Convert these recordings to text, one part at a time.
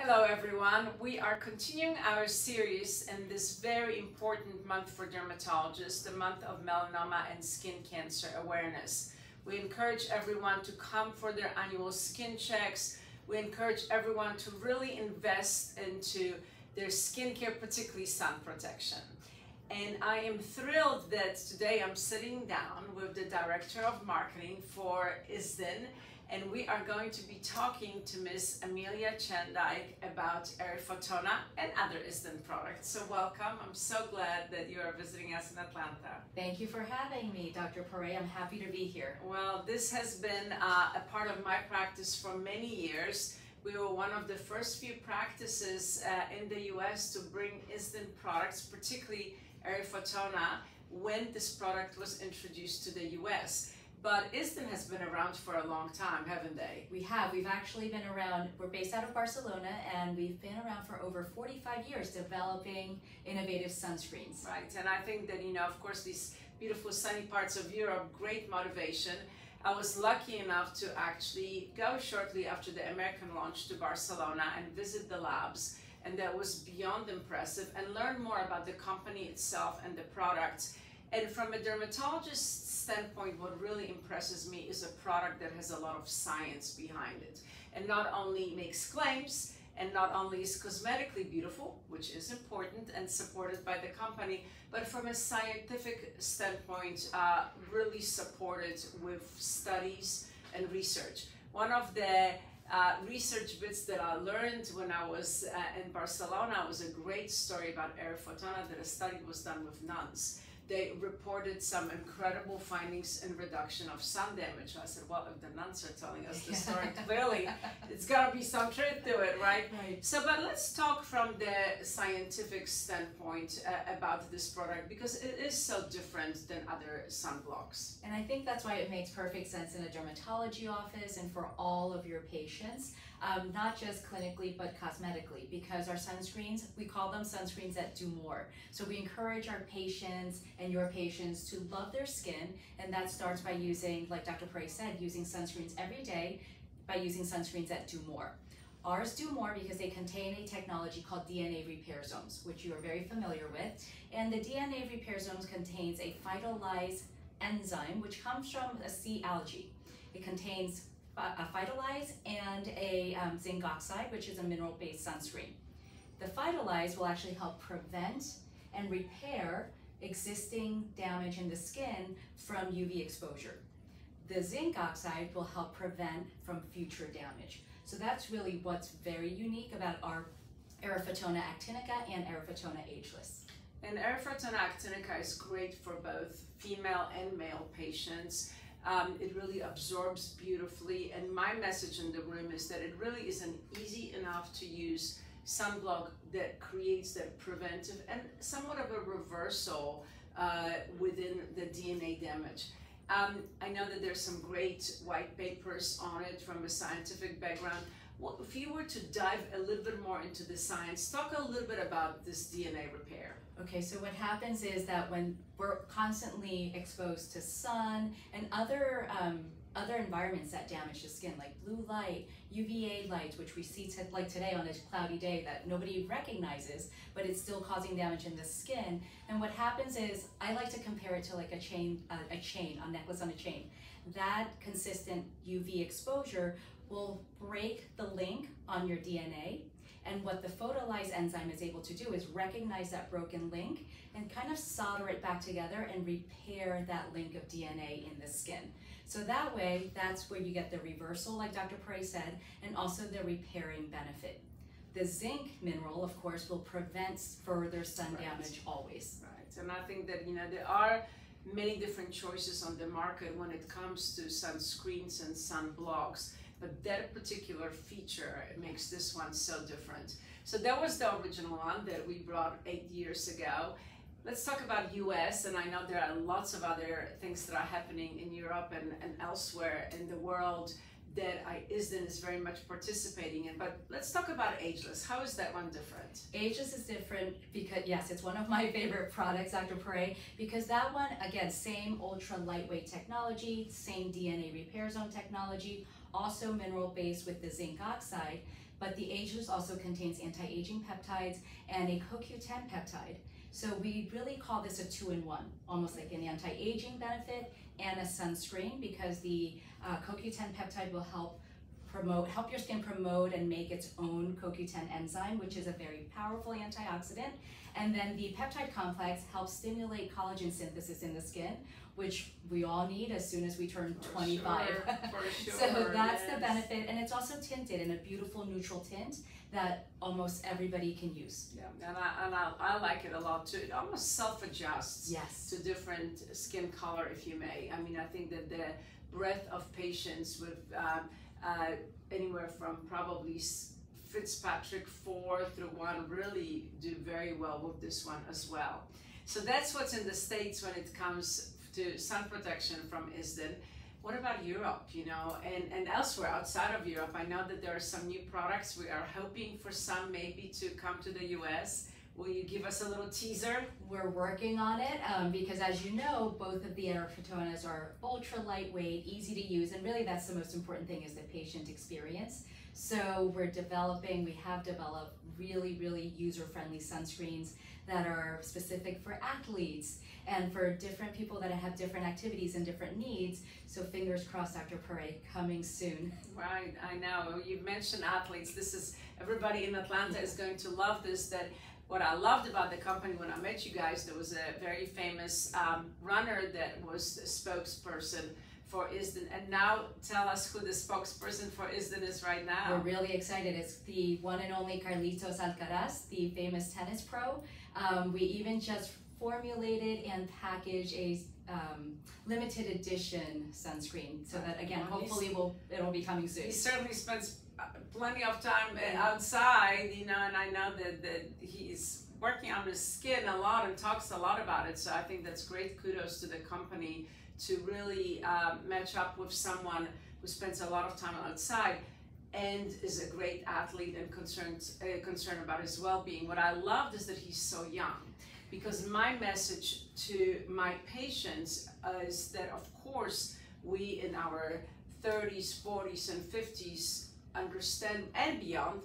Hello everyone, we are continuing our series in this very important month for dermatologists, the month of melanoma and skin cancer awareness. We encourage everyone to come for their annual skin checks. We encourage everyone to really invest into their skincare, particularly sun protection. And I am thrilled that today I'm sitting down with the Director of Marketing for Isdin, and we are going to be talking to Miss Amelia Chan-Dike about Eryfotona and other Isdin products. So welcome. I'm so glad that you are visiting us in Atlanta. Thank you for having me, Dr. Pare. I'm happy to be here. Well, this has been a part of my practice for many years. We were one of the first few practices in the US to bring Isdin products, particularly Eryfotona, when this product was introduced to the US. But Isdin has been around for a long time, haven't they? We have. We've actually been around. We're based out of Barcelona, and we've been around for over 45 years developing innovative sunscreens. Right, and I think that, of course, these beautiful sunny parts of Europe, great motivation. I was lucky enough to actually go shortly after the American launch to Barcelona and visit the labs, and that was beyond impressive, and learn more about the company itself and the products. And from a dermatologist standpoint, what really impresses me is a product that has a lot of science behind it, and not only makes claims, and not only is cosmetically beautiful, which is important and supported by the company, but from a scientific standpoint, really supported with studies and research. One of the research bits that I learned when I was in Barcelona was a great story about Eryfotona, that a study was done with nuns. They reported some incredible findings in reduction of sun damage. I said, well, if the nuns are telling us the story, clearly it's got to be some truth to it, right? So, but let's talk from the scientific standpoint about this product, because it is so different than other sunblocks. And I think that's why it makes perfect sense in a dermatology office and for all of your patients. Not just clinically, but cosmetically, because our sunscreens, we call them sunscreens that do more. So we encourage our patients and your patients to love their skin, and that starts by using, like Dr. Pare said, using sunscreens every day, by using sunscreens that do more. Ours do more because they contain a technology called DNA Repairsomes, which you are very familiar with. And the DNA Repairsomes contains a phytolyzed enzyme, which comes from a sea algae. It contains a phytolyze and a zinc oxide, which is a mineral-based sunscreen. The phytolyze will actually help prevent and repair existing damage in the skin from UV exposure. The zinc oxide will help prevent from future damage. So that's really what's very unique about our Eryfotona Actinica and Eryfotona Ageless. And Eryfotona Actinica is great for both female and male patients. It really absorbs beautifully, and my message in the room is that it really is an easy enough to use sunblock that creates that preventive and somewhat of a reversal within the DNA damage. I know that there's some great white papers on it from a scientific background. Well, if you were to dive a little bit more into the science, talk a little bit about this DNA repair. Okay, so what happens is that when we're constantly exposed to sun and other environments that damage the skin, like blue light, UVA light, which we see like today on a cloudy day that nobody recognizes, but it's still causing damage in the skin. And what happens is, I like to compare it to like a necklace on a chain. That consistent UV exposure will break the link on your DNA. And what the photolyze enzyme is able to do is recognize that broken link and kind of solder it back together and repair that link of DNA in the skin. So that way, that's where you get the reversal, like Dr. Pare said, and also the repairing benefit. The zinc mineral, of course, will prevent further sun damage always. Right, and I think that, there are many different choices on the market when it comes to sunscreens and sunblocks. But that particular feature makes this one so different. So that was the original one that we brought 8 years ago. Let's talk about US, and I know there are lots of other things that are happening in Europe and elsewhere in the world that Isdin is very much participating in. But let's talk about Ageless. How is that one different? Ageless is different because, yes, it's one of my favorite products, Dr. Pare, because that one, again, same ultra lightweight technology, same DNA Repairsome technology, also mineral based with the zinc oxide, but the Ageless also contains anti-aging peptides and a CoQ10 peptide. So we really call this a 2-in-1, almost like an anti-aging benefit and a sunscreen, because the CoQ10 peptide will help your skin promote and make its own CoQ10 enzyme, which is a very powerful antioxidant. And then the peptide complex helps stimulate collagen synthesis in the skin, which we all need as soon as we turn 25. For sure, So that's the benefit, and it's also tinted in a beautiful neutral tint that almost everybody can use. Yeah, and I like it a lot too. It almost self-adjusts Yes. to different skin color, if you may. I mean, I think that the breadth of patients with anywhere from probably Fitzpatrick 4 through 1 really do very well with this one as well. So that's what's in the States when it comes to sun protection from Isdin. What about Europe, you know, and elsewhere outside of Europe? I know that there are some new products. We are hoping for some maybe to come to the US. Will you give us a little teaser? We're working on it because, as you know, both of the Eryfotonas are ultra lightweight, easy to use, and really that's the most important thing, is the patient experience. So we have developed really user-friendly sunscreens that are specific for athletes and for different people that have different activities and different needs. So fingers crossed, Dr. Pare, coming soon. Right, I know. You've mentioned athletes. Everybody in Atlanta is going to love this. That what I loved about the company when I met you guys, there was a very famous runner that was the spokesperson for Isdin. And now tell us who the spokesperson for Isdin is right now. We're really excited. It's the one and only Carlitos Alcaraz, the famous tennis pro. We even just formulated and packaged a limited edition sunscreen, so that again, hopefully it'll be coming soon. He certainly spends plenty of time outside, you know, and I know that he's working on his skin a lot and talks a lot about it. So I think that's great. Kudos to the company to really match up with someone who spends a lot of time outside and is a great athlete and concerned about his well-being. What I loved is that he's so young, because my message to my patients is that, of course, we in our 30s, 40s, and 50s understand, and beyond,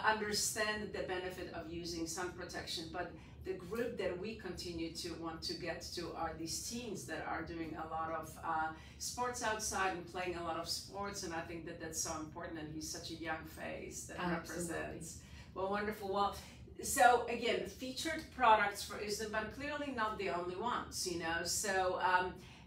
understand the benefit of using sun protection. But the group that we continue to want to get to are these teens that are doing a lot of sports outside and playing a lot of sports, and I think that that's so important, and he's such a young face that represents. Well, wonderful. Well, so again, featured products for Isdin, but clearly not the only ones, you know. So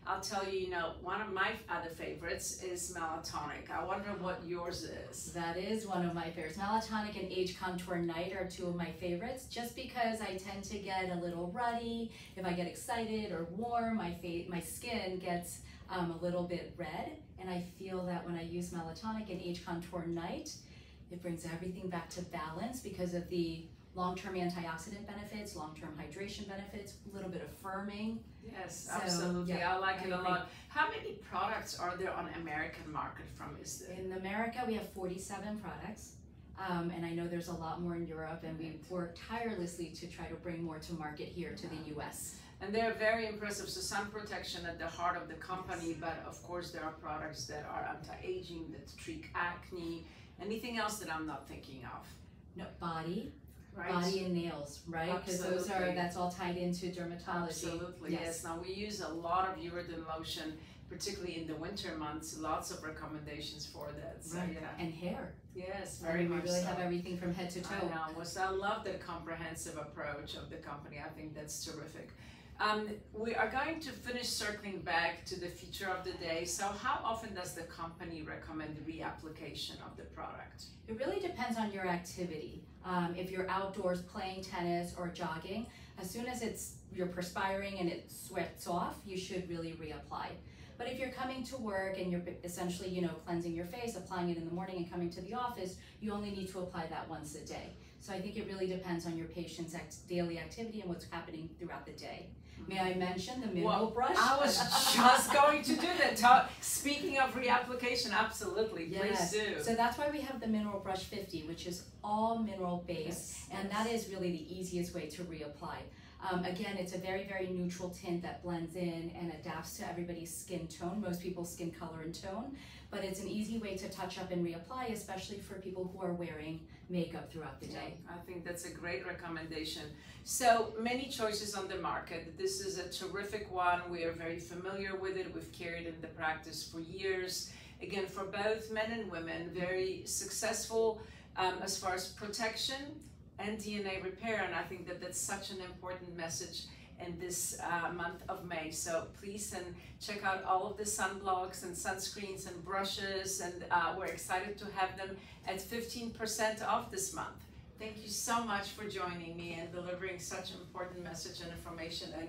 I'll tell you, you know, one of my other favorites is Melatonin. I wonder what yours is. That is one of my favorites. Melatonin and Age Contour Night are two of my favorites, just because I tend to get a little ruddy. If I get excited or warm, my skin gets a little bit red, and I feel that when I use Melatonin and Age Contour Night, it brings everything back to balance because of the long-term antioxidant benefits, long-term hydration benefits, a little bit of firming. Yes, So, absolutely. yeah, I like it a agree. lot. How many products are there on American market from Isdin? In America, we have 47 products, and I know there's a lot more in Europe, and we've worked tirelessly to try to bring more to market here to the US. And they're very impressive. So sun protection at the heart of the company, but of course there are products that are anti-aging, that treat acne. Anything else that I'm not thinking of? No, body. Right. Body and nails, right? Because that's all tied into dermatology. Absolutely, yes. Now we use a lot of Uridin lotion, particularly in the winter months. Lots of recommendations for that. So, right. yeah. And hair. Yes, I very mean, we much really so. have everything from head to toe. I know. Well, so I love the comprehensive approach of the company. I think that's terrific. We are going to finish circling back to the feature of the day. So how often does the company recommend reapplication of the product? It really depends on your activity. If you're outdoors playing tennis or jogging, as soon as you're perspiring and it sweats off, you should really reapply. But if you're coming to work and you're essentially, you know, cleansing your face, applying it in the morning and coming to the office, you only need to apply that once a day. So I think it really depends on your patient's daily activity and what's happening throughout the day. May I mention the mineral brush? I was just going to do that. Speaking of reapplication, absolutely, yes. Please do. So that's why we have the Mineral Brush 50, which is all mineral based, and that is really the easiest way to reapply. Again, it's a very, very neutral tint that blends in and adapts to everybody's skin tone, most people's skin color and tone, but it's an easy way to touch up and reapply, especially for people who are wearing makeup throughout the day. I think that's a great recommendation. So many choices on the market. This is a terrific one. We are very familiar with it. We've carried it in the practice for years. Again, for both men and women, very successful as far as protection and DNA repair, and I think that that's such an important message in this month of May. So please check out all of the sunblocks and sunscreens and brushes, and we're excited to have them at 15% off this month. Thank you so much for joining me and delivering such an important message and information. And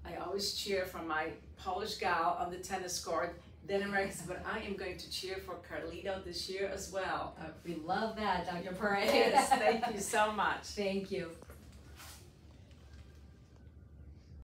I always cheer for my Polish gal on the tennis court, Danimarc's, but I am going to cheer for Carlito this year as well. We love that, Dr. Pare. Yes, thank you so much. Thank you.